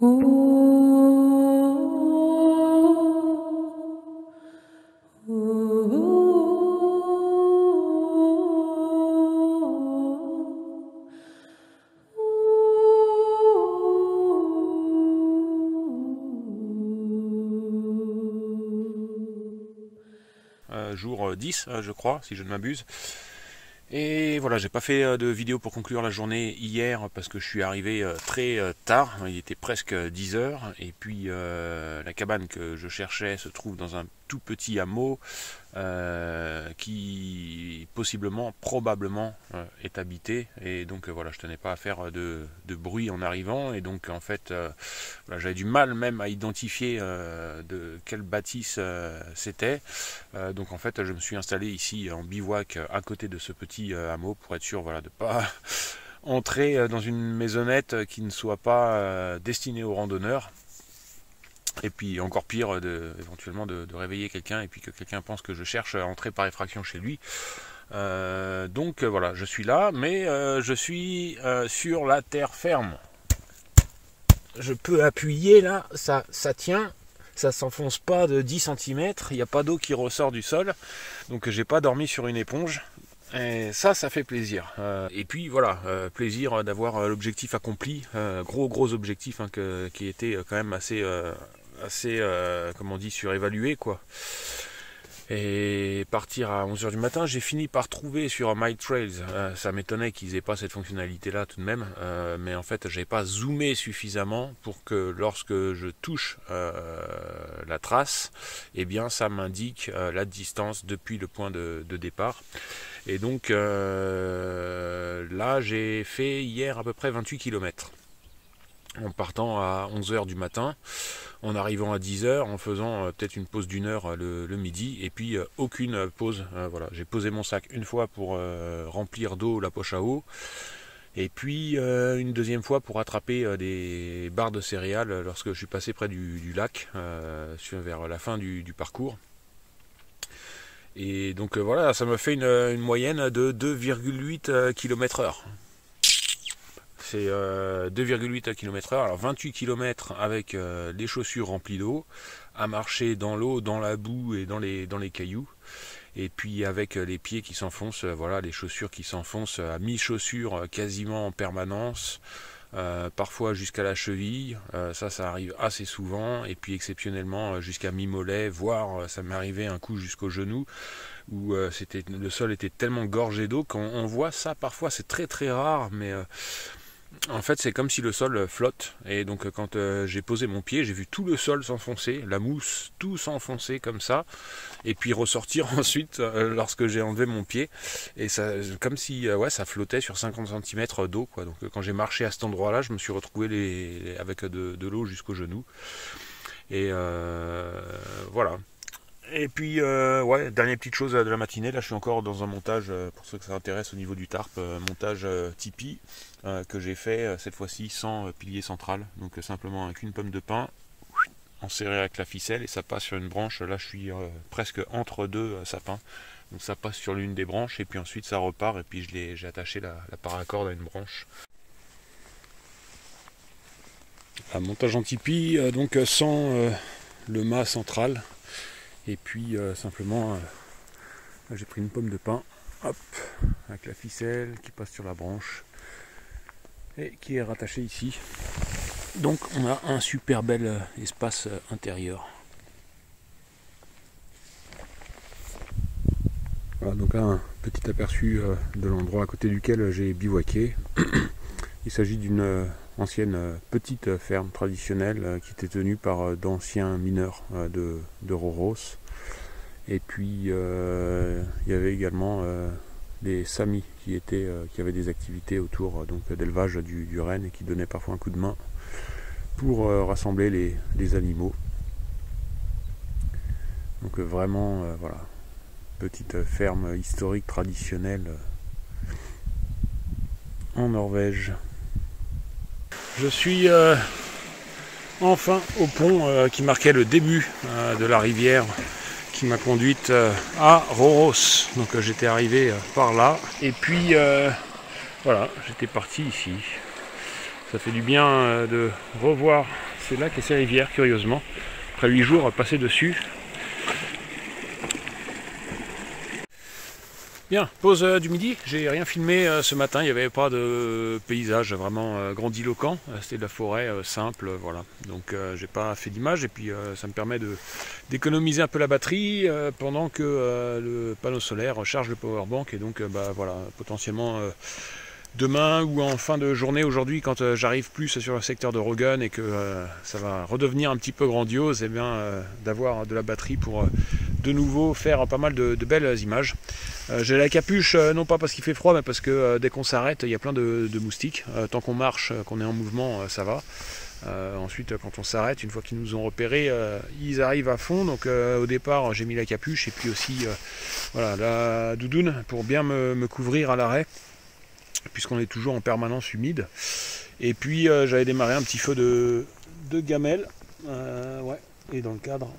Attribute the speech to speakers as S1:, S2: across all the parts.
S1: Jour 10 je crois, si je ne m'abuse. Et voilà, j'ai pas fait de vidéo pour conclure la journée hier parce que je suis arrivé très tard, il était presque 10 heures, et puis la cabane que je cherchais se trouve dans un tout petit hameau qui possiblement, probablement est habité, et donc voilà, je tenais pas à faire de bruit en arrivant, et donc en fait voilà, j'avais du mal même à identifier de quelle bâtisse c'était, donc en fait je me suis installé ici en bivouac à côté de ce petit hameau pour être sûr, voilà, de pas entrer dans une maisonnette qui ne soit pas destinée aux randonneurs. Et puis encore pire, éventuellement de réveiller quelqu'un et puis que quelqu'un pense que je cherche à entrer par effraction chez lui. Donc voilà, je suis là, mais je suis sur la terre ferme. Je peux appuyer là, ça tient, ça s'enfonce pas de 10 cm, il n'y a pas d'eau qui ressort du sol, donc j'ai pas dormi sur une éponge. Et ça fait plaisir. Et puis voilà, plaisir d'avoir l'objectif accompli, gros objectif, hein, qui était quand même assez comment on dit, surévalué quoi. Et partir à 11 h du matin, j'ai fini par trouver sur MyTrails, ça m'étonnait qu'ils aient pas cette fonctionnalité là tout de même, mais en fait j'avais pas zoomé suffisamment pour que lorsque je touche la trace, eh bien ça m'indique la distance depuis le point de départ. Et donc là j'ai fait hier à peu près 28 km en partant à 11 h du matin, en arrivant à 10 h, en faisant peut-être une pause d'1 heure le midi, et puis aucune pause. Voilà, j'ai posé mon sac une fois pour remplir d'eau la poche à eau, et puis une deuxième fois pour attraper des barres de céréales lorsque je suis passé près du lac, vers la fin du parcours. Et donc voilà, ça me fait une moyenne de 2,8 km/h. C'est 2,8 km/h, alors 28 km avec les chaussures remplies d'eau, à marcher dans l'eau, dans la boue et dans les cailloux, et puis avec les pieds qui s'enfoncent, voilà, les chaussures qui s'enfoncent à mi-chaussure quasiment en permanence, parfois jusqu'à la cheville, ça arrive assez souvent, et puis exceptionnellement jusqu'à mi-mollet, voire ça m'est arrivé un coup jusqu'au genou, où le sol était tellement gorgé d'eau qu'on voit ça parfois, c'est très rare, mais en fait c'est comme si le sol flotte, et donc quand j'ai posé mon pied, j'ai vu tout le sol s'enfoncer, la mousse, tout s'enfoncer comme ça, et puis ressortir ensuite lorsque j'ai enlevé mon pied, et ça, comme si ça flottait sur 50 cm d'eau quoi. Donc quand j'ai marché à cet endroit là, je me suis retrouvé avec de l'eau jusqu'aux genoux, et voilà. Et puis, dernière petite chose de la matinée, là je suis encore dans un montage, pour ceux que ça intéresse au niveau du tarp, montage tipi, que j'ai fait cette fois-ci sans pilier central, donc simplement avec une pomme de pin, enserrée avec la ficelle, et ça passe sur une branche. Là je suis presque entre deux sapins, donc ça passe sur l'une des branches, et puis ensuite ça repart, et puis j'ai attaché la paracorde à une branche. Un montage en tipi, donc sans le mât central. Et puis simplement, j'ai pris une pomme de pin, hop, avec la ficelle qui passe sur la branche et qui est rattachée ici. Donc on a un super bel espace intérieur. Voilà, donc là un petit aperçu de l'endroit à côté duquel j'ai bivouaqué. Il s'agit d'une ancienne petite ferme traditionnelle qui était tenue par d'anciens mineurs de Roros. Et puis il y avait également des samis qui avaient des activités autour d'élevage du renne, et qui donnaient parfois un coup de main pour rassembler les animaux. Donc vraiment voilà, petite ferme historique traditionnelle en Norvège. Je suis enfin au pont qui marquait le début de la rivière qui m'a conduite à Roros. Donc j'étais arrivé par là, et puis voilà, j'étais parti ici. Ça fait du bien de revoir ces lacs et ces rivières, curieusement. Après 8 jours passés dessus. Bien, pause du midi, j'ai rien filmé ce matin, il n'y avait pas de paysage vraiment grandiloquent, c'était de la forêt simple, voilà. Donc j'ai pas fait d'image et puis ça me permet d'économiser un peu la batterie pendant que le panneau solaire charge le powerbank et donc voilà, potentiellement demain ou en fin de journée aujourd'hui quand j'arrive plus sur le secteur de Roggen et que ça va redevenir un petit peu grandiose, et bien d'avoir de la batterie pour de nouveau faire pas mal de belles images. J'ai la capuche, non pas parce qu'il fait froid, mais parce que dès qu'on s'arrête, il y a plein de moustiques. Tant qu'on marche, qu'on est en mouvement, ça va. Ensuite, quand on s'arrête, une fois qu'ils nous ont repérés, ils arrivent à fond. Donc au départ, j'ai mis la capuche et puis aussi voilà, la doudoune pour bien me couvrir à l'arrêt, puisqu'on est toujours en permanence humide. Et puis j'avais démarré un petit feu de gamelle, ouais, et dans le cadre,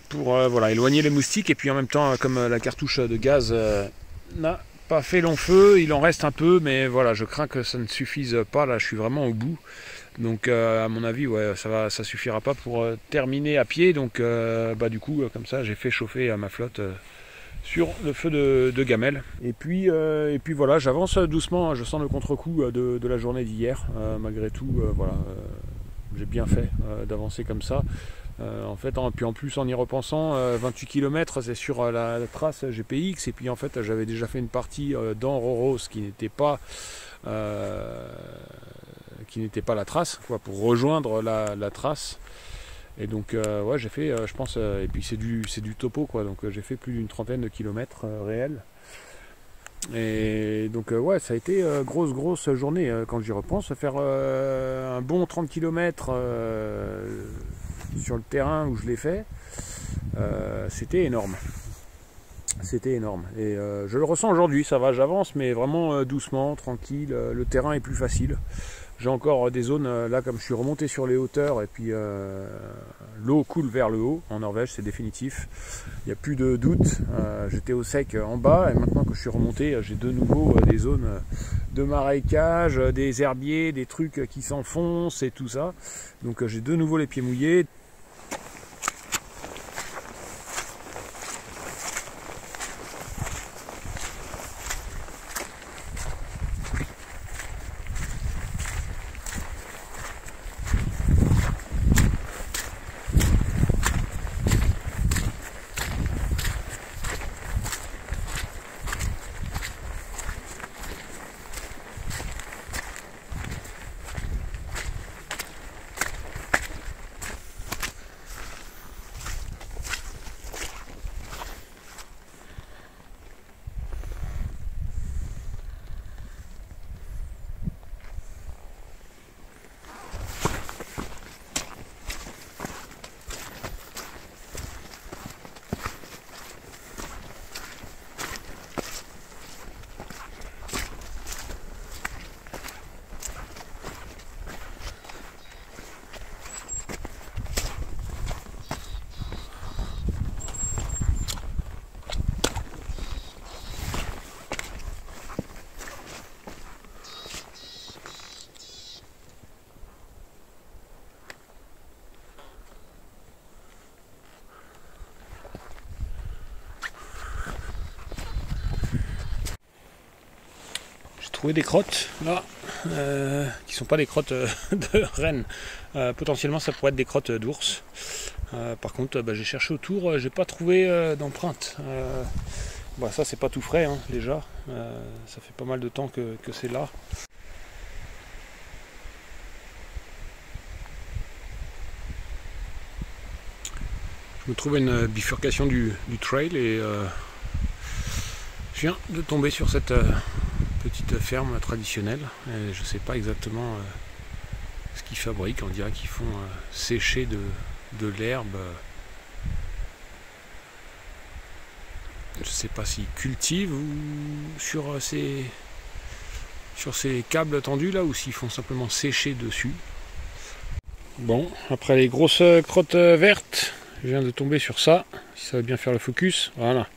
S1: pour voilà, éloigner les moustiques. Et puis en même temps, comme la cartouche de gaz n'a pas fait long feu, il en reste un peu, mais voilà, je crains que ça ne suffise pas. Là, je suis vraiment au bout. Donc à mon avis, ouais, ça suffira pas pour terminer à pied. Donc du coup, comme ça, j'ai fait chauffer ma flotte sur le feu de gamelle. Et puis voilà, j'avance doucement, je sens le contre-coup de la journée d'hier. Malgré tout, voilà, j'ai bien fait d'avancer comme ça. En fait, puis en plus en y repensant, 28 km c'est sur la trace GPX, et puis en fait j'avais déjà fait une partie dans Roros qui n'était pas la trace, quoi, pour rejoindre la trace. Et donc ouais, j'ai fait, je pense, et puis c'est du topo, quoi, donc j'ai fait plus d'une trentaine de kilomètres réels. Et donc ouais, ça a été grosse journée quand j'y repense. Faire un bon 30 km sur le terrain où je l'ai fait, c'était énorme. C'était énorme. Et je le ressens aujourd'hui, ça va, j'avance, mais vraiment doucement, tranquille. Le terrain est plus facile. J'ai encore des zones, là, comme je suis remonté sur les hauteurs, et puis l'eau coule vers le haut. En Norvège, c'est définitif. Il n'y a plus de doute. J'étais au sec en bas, et maintenant que je suis remonté, j'ai de nouveau des zones de marécage, des herbiers, des trucs qui s'enfoncent et tout ça. Donc j'ai de nouveau les pieds mouillés. Des crottes là qui sont pas des crottes de rennes, potentiellement ça pourrait être des crottes d'ours. Par contre j'ai cherché autour, j'ai pas trouvé d'empreinte. Ça c'est pas tout frais, hein, déjà, ça fait pas mal de temps que c'est là. Je me trouve à une bifurcation du trail et je viens de tomber sur cette petite ferme traditionnelle. Et je ne sais pas exactement ce qu'ils fabriquent. On dirait qu'ils font sécher de l'herbe. Je ne sais pas s'ils cultivent ou sur ces câbles tendus là, ou s'ils font simplement sécher dessus. Bon, après les grosses crottes vertes, je viens de tomber sur ça, si ça va bien faire le focus. Voilà.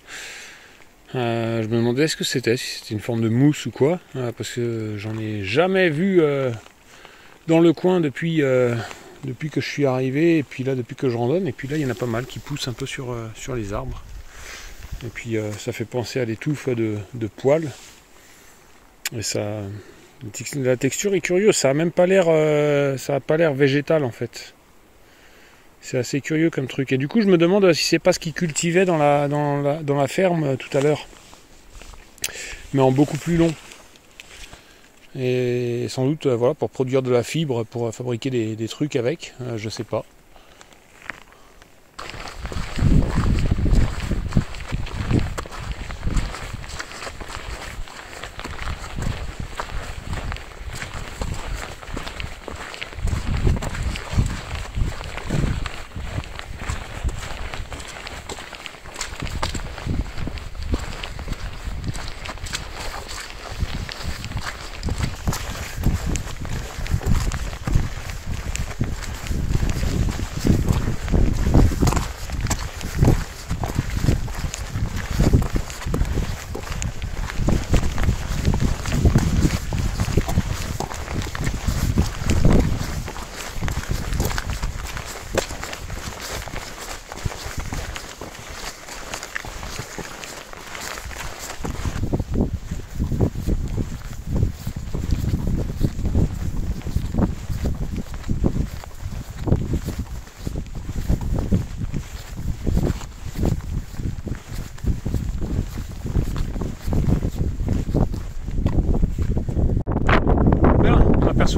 S1: Je me demandais si c'était une forme de mousse ou quoi, parce que j'en ai jamais vu dans le coin depuis depuis que je suis arrivé, et puis là depuis que je randonne, et puis là il y en a pas mal qui poussent un peu sur les arbres. Et puis ça fait penser à des touffes de poils. Et ça, la texture est curieuse, ça a même pas l'air végétal en fait. C'est assez curieux comme truc. Et du coup je me demande si c'est pas ce qu'ils cultivaient dans la ferme tout à l'heure. Mais en beaucoup plus long. Et sans doute voilà, pour produire de la fibre, pour fabriquer des trucs avec, je sais pas.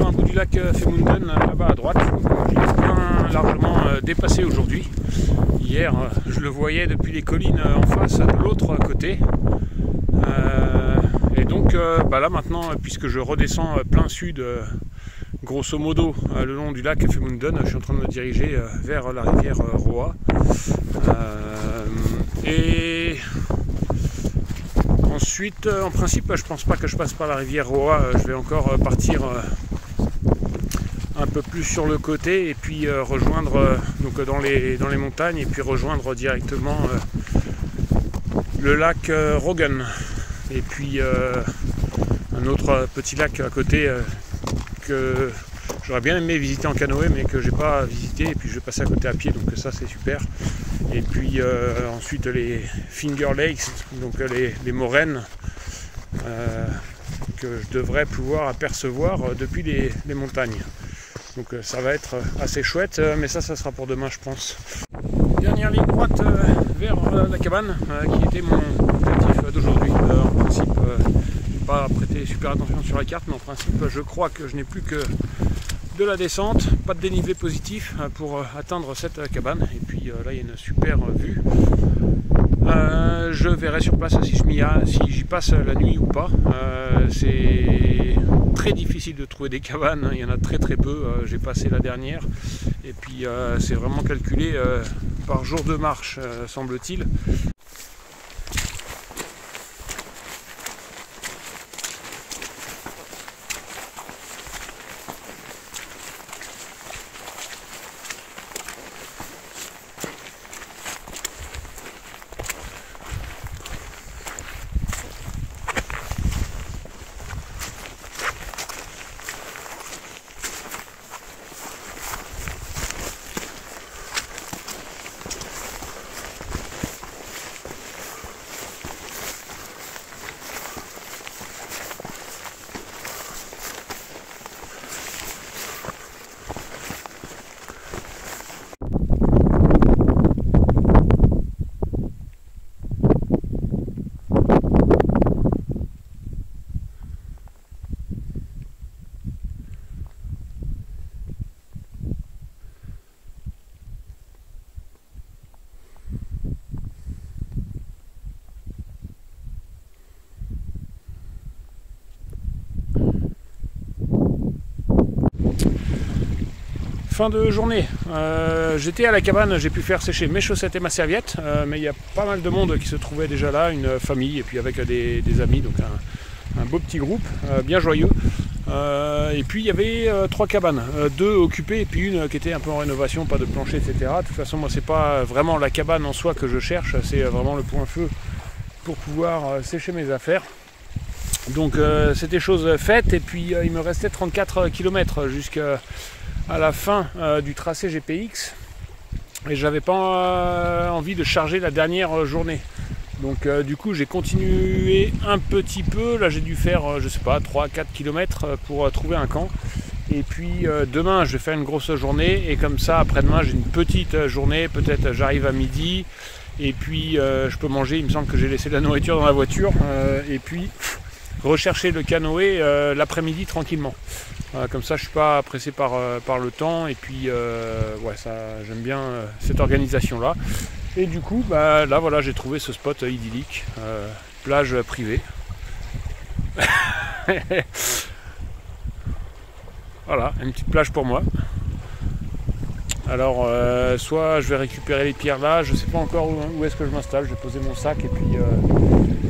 S1: Un bout du lac Femunden là-bas à droite. Je l'ai bien largement dépassé aujourd'hui. Hier, je le voyais depuis les collines en face de l'autre côté. Et donc là maintenant, puisque je redescends plein sud, grosso modo, le long du lac Femunden, je suis en train de me diriger vers la rivière Roa. Et ensuite, en principe, je pense pas que je passe par la rivière Roa. Je vais encore partir un peu plus sur le côté et puis rejoindre donc dans les montagnes et puis rejoindre directement le lac Rogan et puis un autre petit lac à côté que j'aurais bien aimé visiter en canoë mais que j'ai pas visité, et puis je vais passer à côté à pied, donc ça c'est super. Et puis ensuite les Finger Lakes, donc les moraines que je devrais pouvoir apercevoir depuis les montagnes. Donc ça va être assez chouette, mais ça sera pour demain je pense. Dernière ligne droite vers la cabane, qui était mon objectif d'aujourd'hui. En principe, je n'ai pas prêté super attention sur la carte, mais en principe je crois que je n'ai plus que de la descente, pas de dénivelé positif pour atteindre cette cabane. Et puis là il y a une super vue. Je verrai sur place si j'y passe la nuit ou pas. C'est très difficile de trouver des cabanes, il y en a très peu. J'ai passé la dernière et puis c'est vraiment calculé par jour de marche, semble-t-il. Fin de journée, j'étais à la cabane, j'ai pu faire sécher mes chaussettes et ma serviette, mais il y a pas mal de monde qui se trouvait déjà là, une famille et puis avec des amis, donc un beau petit groupe, bien joyeux. Et puis il y avait 3 cabanes, 2 occupées et puis une qui était un peu en rénovation, pas de plancher, etc. De toute façon moi c'est pas vraiment la cabane en soi que je cherche, c'est vraiment le point feu pour pouvoir sécher mes affaires. Donc c'était chose faite, et puis il me restait 34 km jusqu'à à la fin du tracé GPX et j'avais pas envie de charger la dernière journée. Donc du coup j'ai continué un petit peu, là j'ai dû faire je sais pas 3-4 km pour trouver un camp. Et puis demain je vais faire une grosse journée et comme ça après-demain j'ai une petite journée, peut-être j'arrive à midi et puis je peux manger, il me semble que j'ai laissé de la nourriture dans la voiture et puis rechercher le canoë l'après-midi tranquillement. Comme ça je suis pas pressé par le temps et puis ouais, ça j'aime bien cette organisation là. Et du coup bah, là voilà j'ai trouvé ce spot idyllique, plage privée. Voilà, une petite plage pour moi. Alors soit je vais récupérer les pierres là, je sais pas encore où est-ce que je m'installe, je vais poser mon sac et puis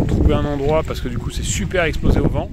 S1: trouver un endroit parce que du coup c'est super exposé au vent.